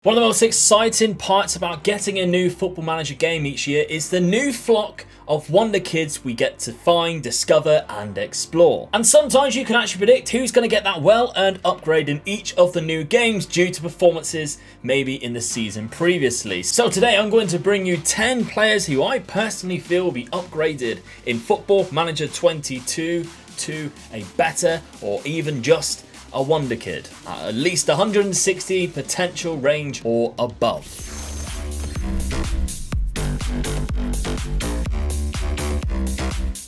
One of the most exciting parts about getting a new Football Manager game each year is the new flock of Wonderkids we get to find, discover and explore. And sometimes you can actually predict who's going to get that well-earned upgrade in each of the new games due to performances maybe in the season previously. So today I'm going to bring you 10 players who I personally feel will be upgraded in Football Manager 22 to a better or even just a Wonderkid at least 160 potential range or above.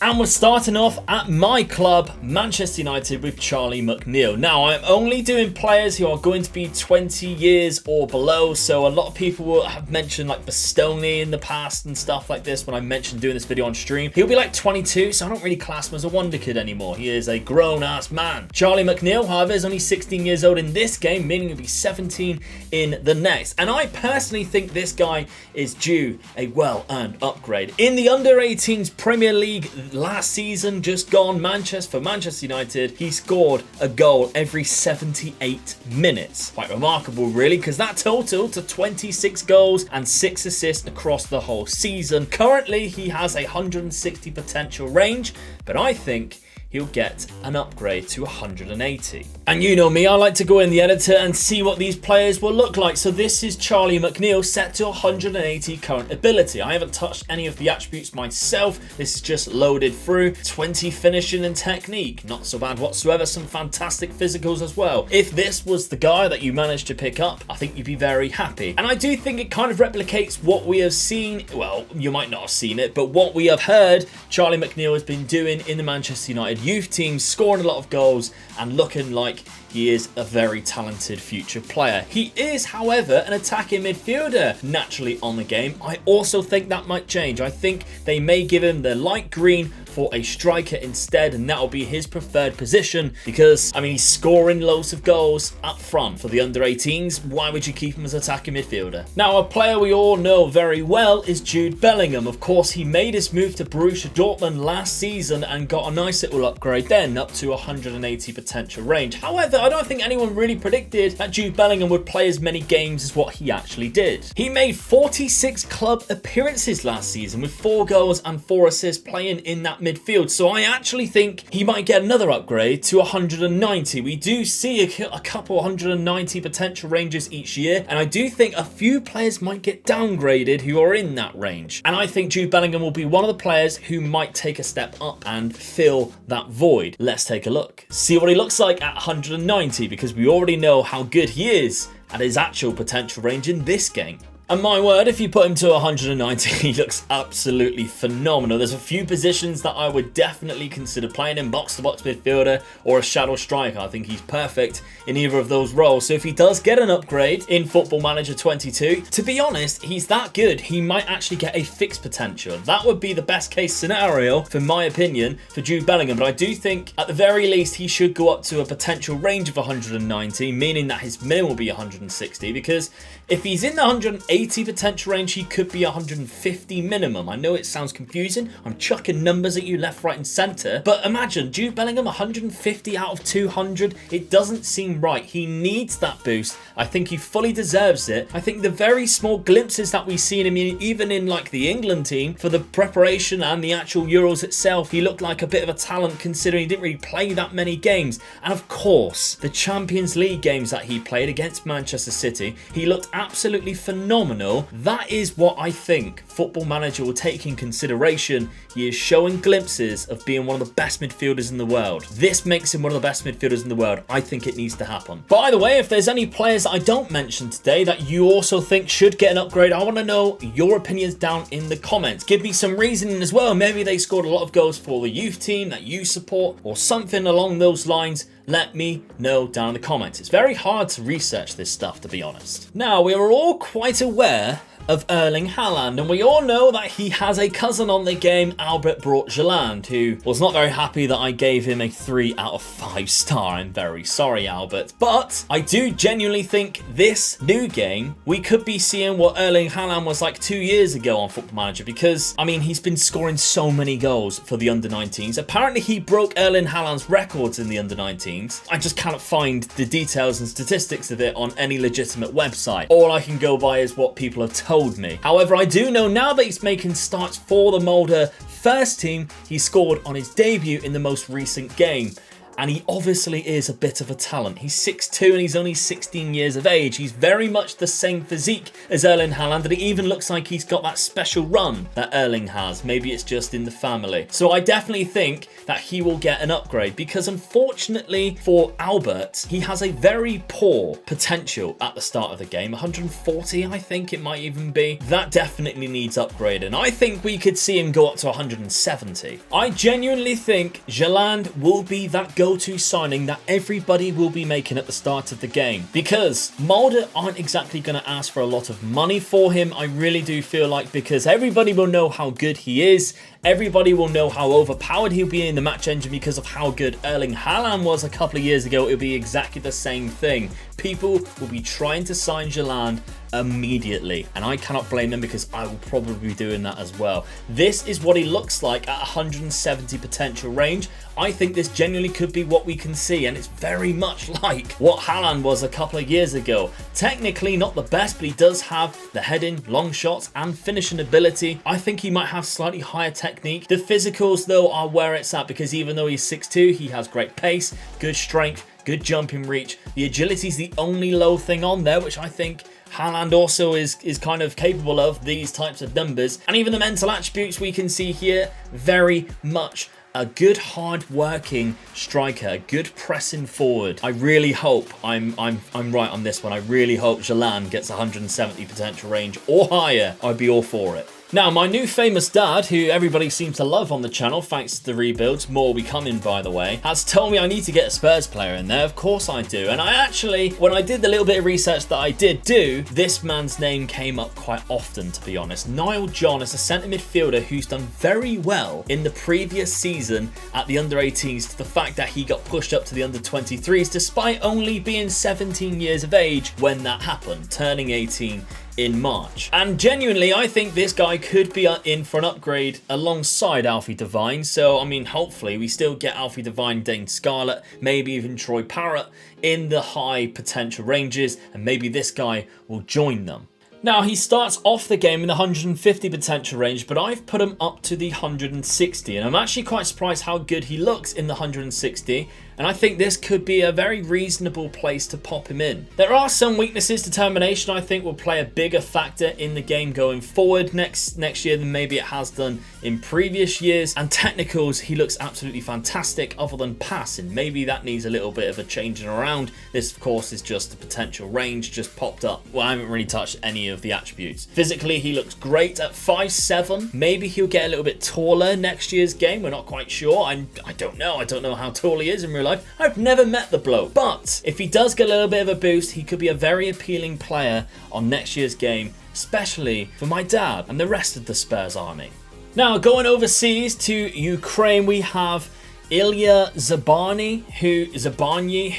And we're starting off at my club, Manchester United, with Charlie McNeil. Now, I'm only doing players who are going to be 20 years or below, so a lot of people will have mentioned like Bastoni in the past and stuff like this when I mentioned doing this video on stream. He'll be like 22, so I don't really class him as a Wonderkid anymore. He is a grown-ass man. Charlie McNeil, however, is only 16 years old in this game, meaning he'll be 17 in the next. And I personally think this guy is due a well-earned upgrade. In the Under-18s Premier League last season, just gone, for Manchester United, he scored a goal every 78 minutes. Quite remarkable, really, because that totaled to 26 goals and 6 assists across the whole season. Currently, he has 160 potential range, but I think he'll get an upgrade to 180. And you know me, I like to go in the editor and see what these players will look like. So this is Charlie McNeil set to 180 current ability. I haven't touched any of the attributes myself. This is just loaded through. 20 finishing and technique. Not so bad whatsoever. Some fantastic physicals as well. If this was the guy that you managed to pick up, I think you'd be very happy. And I do think it kind of replicates what we have seen. Well, you might not have seen it, but what we have heard Charlie McNeil has been doing in the Manchester United youth team, scoring a lot of goals and looking like he is a very talented future player. He is, however, an attacking midfielder naturally on the game. I also think that might change. I think they may give him the light green for a striker instead, and that'll be his preferred position because, I mean, he's scoring loads of goals up front for the under-18s. Why would you keep him as attacking midfielder? Now, a player we all know very well is Jude Bellingham. Of course, he made his move to Borussia Dortmund last season and got a nice little upgrade then, up to 180 potential range. However, I don't think anyone really predicted that Jude Bellingham would play as many games as what he actually did. He made 46 club appearances last season with 4 goals and 4 assists playing in that midfield, so I actually think he might get another upgrade to 190. We do see a couple 190 potential ranges each year, and I do think a few players might get downgraded who are in that range, and I think Jude Bellingham will be one of the players who might take a step up and fill that void. Let's take a look, see what he looks like at 190, because we already know how good he is at his actual potential range in this game. And my word, if you put him to 190, he looks absolutely phenomenal. There's a few positions that I would definitely consider playing in: box-to-box midfielder or a shadow striker. I think he's perfect in either of those roles. So if he does get an upgrade in Football Manager 22, to be honest, he's that good, he might actually get a fixed potential. That would be the best case scenario, for my opinion, for Jude Bellingham. But I do think, at the very least, he should go up to a potential range of 190, meaning that his minimum will be 160, because if he's in the 180 potential range, he could be 150 minimum. I know it sounds confusing. I'm chucking numbers at you left, right and centre. But imagine Jude Bellingham 150 out of 200. It doesn't seem right. He needs that boost. I think he fully deserves it. I think the very small glimpses that we've seen him in, even in like the England team for the preparation and the actual Euros itself, he looked like a bit of a talent considering he didn't really play that many games. And of course, the Champions League games that he played against Manchester City, he looked absolutely phenomenal. That is what I think Football Manager will take in consideration. He is showing glimpses of being one of the best midfielders in the world. This makes him one of the best midfielders in the world. I think it needs to happen. By the way, if there's any players that I don't mention today that you also think should get an upgrade, I want to know your opinions down in the comments. Give me some reasoning as well. Maybe they scored a lot of goals for the youth team that you support or something along those lines. Let me know down in the comments. It's very hard to research this stuff, to be honest. Now, we are all quite aware of Erling Haaland, and we all know that he has a cousin on the game, Albert Brout-Jaland, who was not very happy that I gave him a 3 out of 5 star. I'm very sorry, Albert, but I do genuinely think this new game, we could be seeing what Erling Haaland was like 2 years ago on Football Manager, because, I mean, he's been scoring so many goals for the under-19s. Apparently, he broke Erling Haaland's records in the under-19s. I just cannot find the details and statistics of it on any legitimate website. All I can go by is what people have told me. However, I do know now that he's making starts for the Molde first team, he scored on his debut in the most recent game. And he obviously is a bit of a talent. He's 6'2" and he's only 16 years of age. He's very much the same physique as Erling Haaland, and it even looks like he's got that special run that Erling has. Maybe it's just in the family. So I definitely think that he will get an upgrade, because unfortunately for Albert, he has a very poor potential at the start of the game. 140, I think it might even be. That definitely needs upgrading. I think we could see him go up to 170. I genuinely think Jaland will be that go-to signing that everybody will be making at the start of the game, because Molde aren't exactly going to ask for a lot of money for him. I really do feel like, because everybody will know how good he is, everybody will know how overpowered he'll be in the match engine because of how good Erling Haaland was a couple of years ago. It'll be exactly the same thing. People will be trying to sign Jaland immediately, and I cannot blame them, because I will probably be doing that as well. This is what he looks like at 170 potential range. I think this genuinely could be what we can see, and it's very much like what Haaland was a couple of years ago. Technically not the best, but he does have the heading, long shots, and finishing ability. I think he might have slightly higher technique. The physicals, though, are where it's at, because even though he's 6'2", he has great pace, good strength, good jumping reach. The agility is the only low thing on there, which I think Haaland also is kind of capable of, these types of numbers. And even the mental attributes we can see here, very much a good hard-working striker, a good pressing forward. I really hope I'm right on this one. I really hope Jaland gets 170 potential range or higher. I'd be all for it. Now, my new famous dad, who everybody seems to love on the channel thanks to the rebuilds, more we come in by the way, has told me I need to get a Spurs player in there. Of course I do. And I actually, when I did the little bit of research that I did do, this man's name came up quite often, to be honest. Niall John is a centre midfielder who's done very well in the previous season at the under-18s, to the fact that he got pushed up to the under-23s despite only being 17 years of age when that happened, turning 18 in March. And genuinely, I think this guy could be in for an upgrade alongside Alfie Devine. So, I mean, hopefully we still get Alfie Devine, Dane Scarlett, maybe even Troy Parrott in the high potential ranges, and maybe this guy will join them. Now, he starts off the game in the 150 potential range, but I've put him up to the 160, and I'm actually quite surprised how good he looks in the 160, and I think this could be a very reasonable place to pop him in. There are some weaknesses. Determination, I think, will play a bigger factor in the game going forward next year than maybe it has done in previous years, and technicals, he looks absolutely fantastic other than passing. Maybe that needs a little bit of a changing around. This, of course, is just the potential range just popped up. Well, I haven't really touched any of the attributes. Physically, he looks great at 5'7". Maybe he'll get a little bit taller next year's game. We're not quite sure. I don't know. I don't know how tall he is in real life. I've never met the bloke. But if he does get a little bit of a boost, he could be a very appealing player on next year's game, especially for my dad and the rest of the Spurs army. Now, going overseas to Ukraine, we have Ilya Zabany,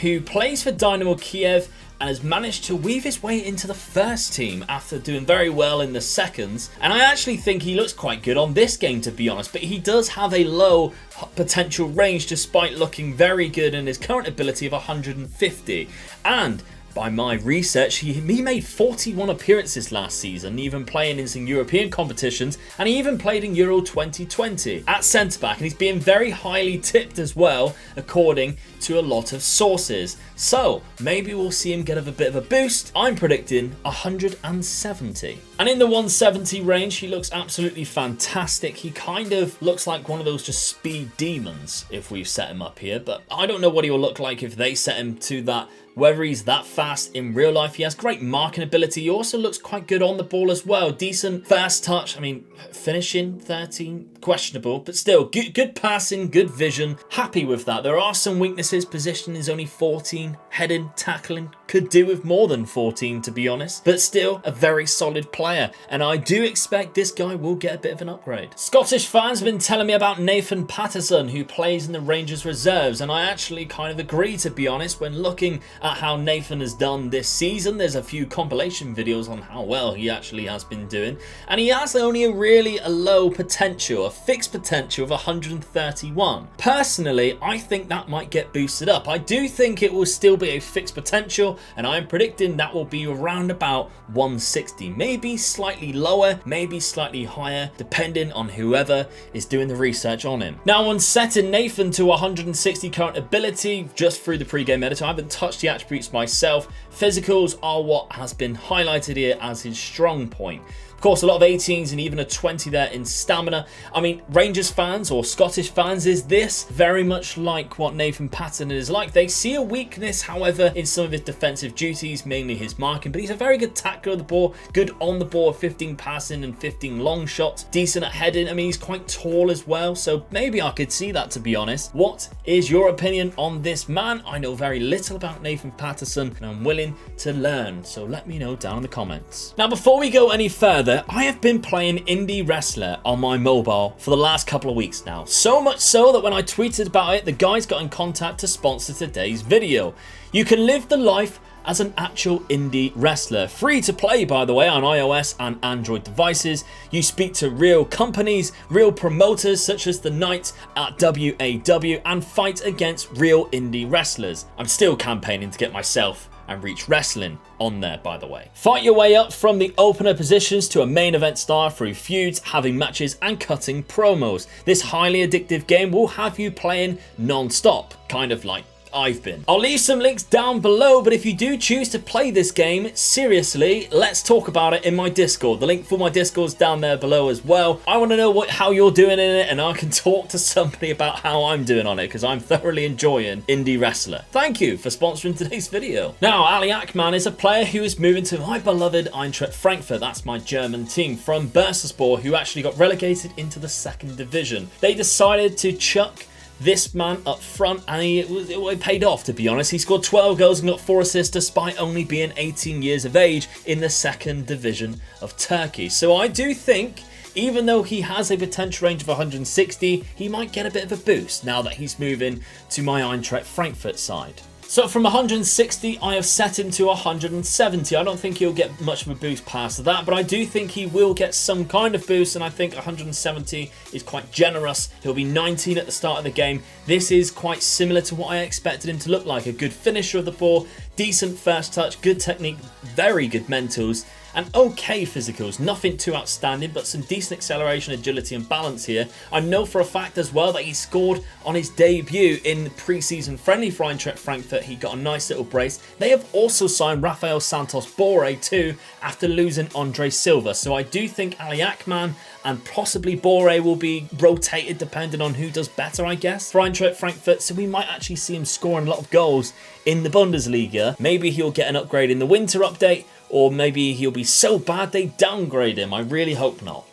who plays for Dynamo Kiev and has managed to weave his way into the first team after doing very well in the seconds. And I actually think he looks quite good on this game, to be honest, but he does have a low potential range despite looking very good in his current ability of 150. And by my research, he made 41 appearances last season, even playing in some European competitions, and he even played in Euro 2020 at centre-back, and he's being very highly tipped as well, according to a lot of sources. So, maybe we'll see him get a bit of a boost. I'm predicting 170. And in the 170 range, he looks absolutely fantastic. He kind of looks like one of those just speed demons if we've set him up here, but I don't know what he will look like if they set him to that whether he's that fast in real life. He has great marking ability. He also looks quite good on the ball as well. Decent first touch. I mean, finishing 13, questionable, but still good passing, good vision. Happy with that. There are some weaknesses. Position is only 14. Heading, tackling, could do with more than 14 to be honest, but still a very solid player. And I do expect this guy will get a bit of an upgrade. Scottish fans have been telling me about Nathan Patterson, who plays in the Rangers reserves, and I actually kind of agree to be honest. When looking at how Nathan has done this season, there's a few compilation videos on how well he actually has been doing, and he has only a low potential, a fixed potential of 131. Personally, I think that might get boosted up. I do think it will still be a fixed potential, and I'm predicting that will be around about 160, maybe slightly lower, maybe slightly higher, depending on whoever is doing the research on him. Now, on setting Nathan to 160 current ability just through the pre-game editor, I haven't touched the attributes myself. Physicals are what has been highlighted here as his strong point. Of course, a lot of 18s and even a 20 there in stamina. I mean, Rangers fans or Scottish fans, is this very much like what Nathan Patterson is like? They see a weakness, however, in some of his defensive duties, mainly his marking, but he's a very good tackler of the ball, good on the ball, 15 passing and 15 long shots, decent at heading. I mean, he's quite tall as well, so maybe I could see that, to be honest. What is your opinion on this man? I know very little about Nathan Patterson, and I'm willing to learn, so let me know down in the comments. Now, before we go any further, I have been playing Indie Wrestler on my mobile for the last couple of weeks now. So much so that when I tweeted about it, the guys got in contact to sponsor today's video. You can live the life as an actual indie wrestler. Free to play, by the way, on iOS and Android devices. You speak to real companies, real promoters such as the Knight at WAW, and fight against real indie wrestlers. I'm still campaigning to get myself and Reach Wrestling on there, by the way. Fight your way up from the opener positions to a main event star through feuds, having matches and cutting promos. This highly addictive game will have you playing non-stop, kind of like I've been. I'll leave some links down below, but if you do choose to play this game, seriously, let's talk about it in my Discord. The link for my Discord is down there below as well. I want to know how you're doing in it, and I can talk to somebody about how I'm doing on it, because I'm thoroughly enjoying Indie Wrestler. Thank you for sponsoring today's video. Now, Ali Akman is a player who is moving to my beloved Eintracht Frankfurt. That's my German team from Bursaspor, who actually got relegated into the second division. They decided to chuck this man up front, and it paid off, to be honest. He scored 12 goals and got 4 assists despite only being 18 years of age in the second division of Turkey. So I do think, even though he has a potential range of 160, he might get a bit of a boost now that he's moving to my Eintracht Frankfurt side. So from 160, I have set him to 170. I don't think he'll get much of a boost past that, but I do think he will get some kind of boost, and I think 170 is quite generous. He'll be 19 at the start of the game. This is quite similar to what I expected him to look like. A good finisher of the ball, decent first touch, good technique, very good mentals, and okay physicals. Nothing too outstanding, but some decent acceleration, agility and balance here. I know for a fact as well that he scored on his debut in the pre-season friendly for Eintracht Frankfurt. He got a nice little brace. They have also signed Rafael Santos Borre too, after losing Andre Silva. So I do think Ali Akman and possibly Borre will be rotated depending on who does better, I guess, for Eintracht Frankfurt. So we might actually see him scoring a lot of goals in the Bundesliga. Maybe he'll get an upgrade in the winter update, or maybe he'll be so bad they downgrade him. I really hope not.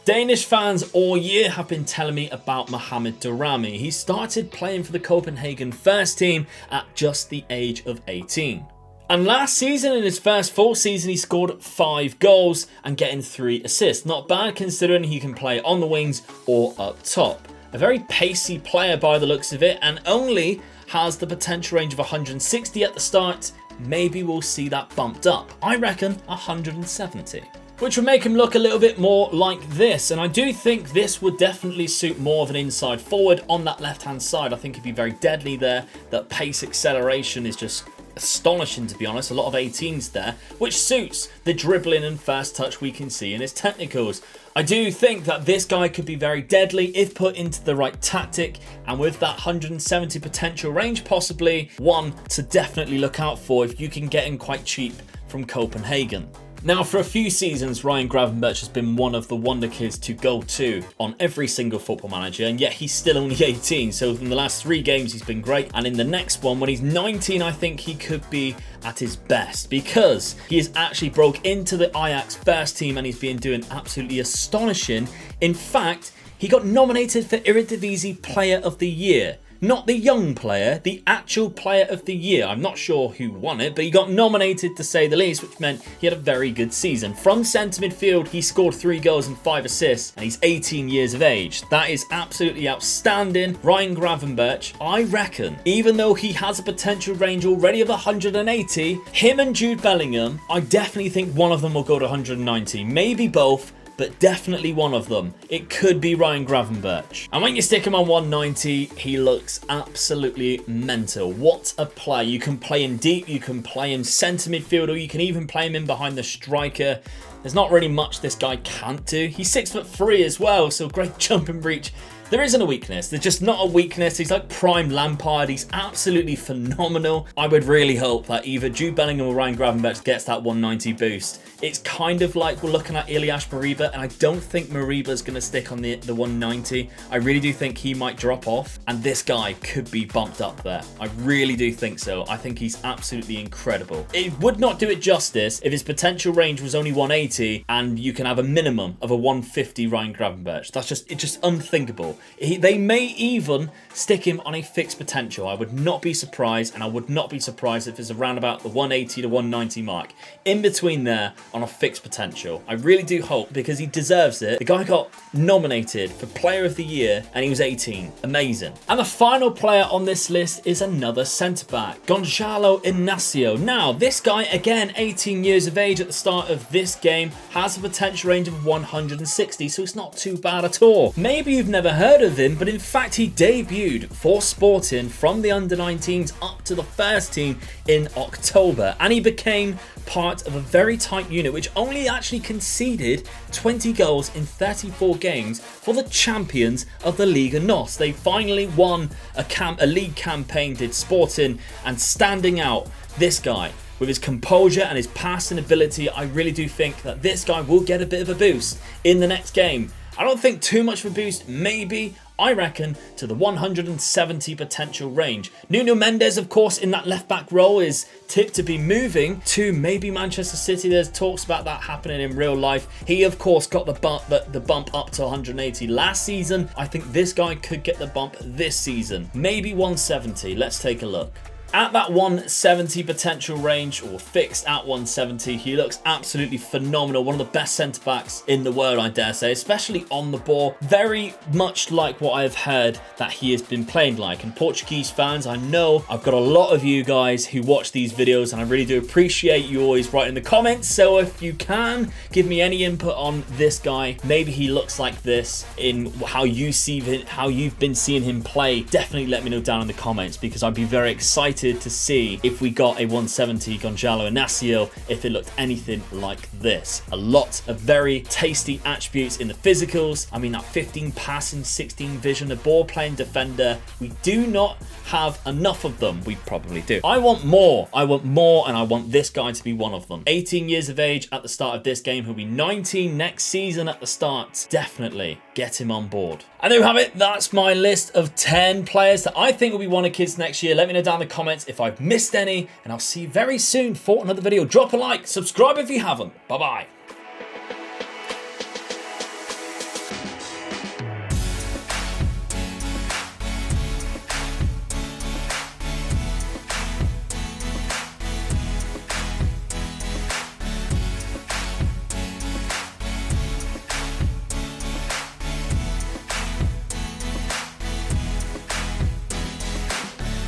Danish fans all year have been telling me about Mohamed Daramy. He started playing for the Copenhagen first team at just the age of 18. And last season, in his first full season, he scored 5 goals and getting 3 assists. Not bad considering he can play on the wings or up top. A very pacey player by the looks of it, and only has the potential range of 160 at the start. Maybe we'll see that bumped up. I reckon 170. Which would make him look a little bit more like this. And I do think this would definitely suit more of an inside forward on that left-hand side. I think he'd be very deadly there. That pace acceleration is just astonishing, to be honest. A lot of 18s there, which suits the dribbling and first touch we can see in his technicals. I do think that this guy could be very deadly if put into the right tactic, and with that 170 potential range, possibly one to definitely look out for if you can get him quite cheap from Copenhagen. Now, for a few seasons, Ryan Gravenberch has been one of the wonder kids to go to on every single Football Manager, and yet he's still only 18. So in the last 3 games, he's been great. And in the next one, when he's 19, I think he could be at his best, because he has actually broke into the Ajax first team and he's been doing absolutely astonishing. In fact, he got nominated for Eredivisie Player of the Year. Not the young player, the actual player of the year. I'm not sure who won it, but he got nominated to say the least, which meant he had a very good season. From centre midfield, he scored 3 goals and 5 assists, and he's 18 years of age. That is absolutely outstanding. Ryan Gravenberch, I reckon, even though he has a potential range already of 180, him and Jude Bellingham, I definitely think one of them will go to 190. Maybe both, but definitely one of them. It could be Ryan Gravenberch. And when you stick him on 190, he looks absolutely mental. What a play. You can play him deep, you can play him centre midfield, or you can even play him in behind the striker. There's not really much this guy can't do. He's 6'3" as well, so great jump and reach. There isn't a weakness. There's just not a weakness. He's like prime Lampard. He's absolutely phenomenal. I would really hope that either Jude Bellingham or Ryan Gravenberch gets that 190 boost. It's kind of like we're looking at Ilyas Mariba, and I don't think Mariba's going to stick on the 190. I really do think he might drop off, and this guy could be bumped up there. I really do think so. I think he's absolutely incredible. It would not do it justice if his potential range was only 180 and you can have a minimum of a 150 Ryan Gravenberch. It's just unthinkable. They may even stick him on a fixed potential. I would not be surprised, and I would not be surprised if it's around about the 180 to 190 mark. In between there on a fixed potential. I really do hope, because he deserves it. The guy got nominated for Player of the Year and he was 18. Amazing. And the final player on this list is another centre-back, Gonzalo Inacio. Now, this guy, again, 18 years of age at the start of this game, has a potential range of 160, so it's not too bad at all. Maybe you've never heard of him, but in fact he debuted for Sporting from the under-19s up to the first team in October, and he became part of a very tight unit which only actually conceded 20 goals in 34 games for the champions of the Liga NOS. They finally won a league campaign, did Sporting, and standing out, this guy with his composure and his passing ability, I really do think that this guy will get a bit of a boost in the next game. I don't think too much of a boost, maybe, I reckon, to the 170 potential range. Nuno Mendes, of course, in that left-back role is tipped to be moving to maybe Manchester City. There's talks about that happening in real life. He, of course, got the bump up to 180 last season. I think this guy could get the bump this season. Maybe 170. Let's take a look. At that 170 potential range, or fixed at 170, he looks absolutely phenomenal. One of the best centre-backs in the world, I dare say, especially on the ball. Very much like what I've heard that he has been playing like. And Portuguese fans, I know I've got a lot of you guys who watch these videos, and I really do appreciate you always writing the comments. So if you can, give me any input on this guy. Maybe he looks like this in how you see him, how you've been seeing him play. Definitely let me know down in the comments, because I'd be very excited to see if we got a 170 Gonzalo Inacio, if it looked anything like this. A lot of very tasty attributes in the physicals. I mean, that 15 passing, 16 vision, a ball playing defender. We do not have enough of them. We probably do. I want more, and I want this guy to be one of them. 18 years of age at the start of this game. He'll be 19 next season at the start. Definitely get him on board. And there you have it. That's my list of 10 players that I think will be Wonder Kids next year. Let me know down in the comments if I've missed any, and I'll see you very soon for another video. Drop a like, subscribe if you haven't. Bye bye.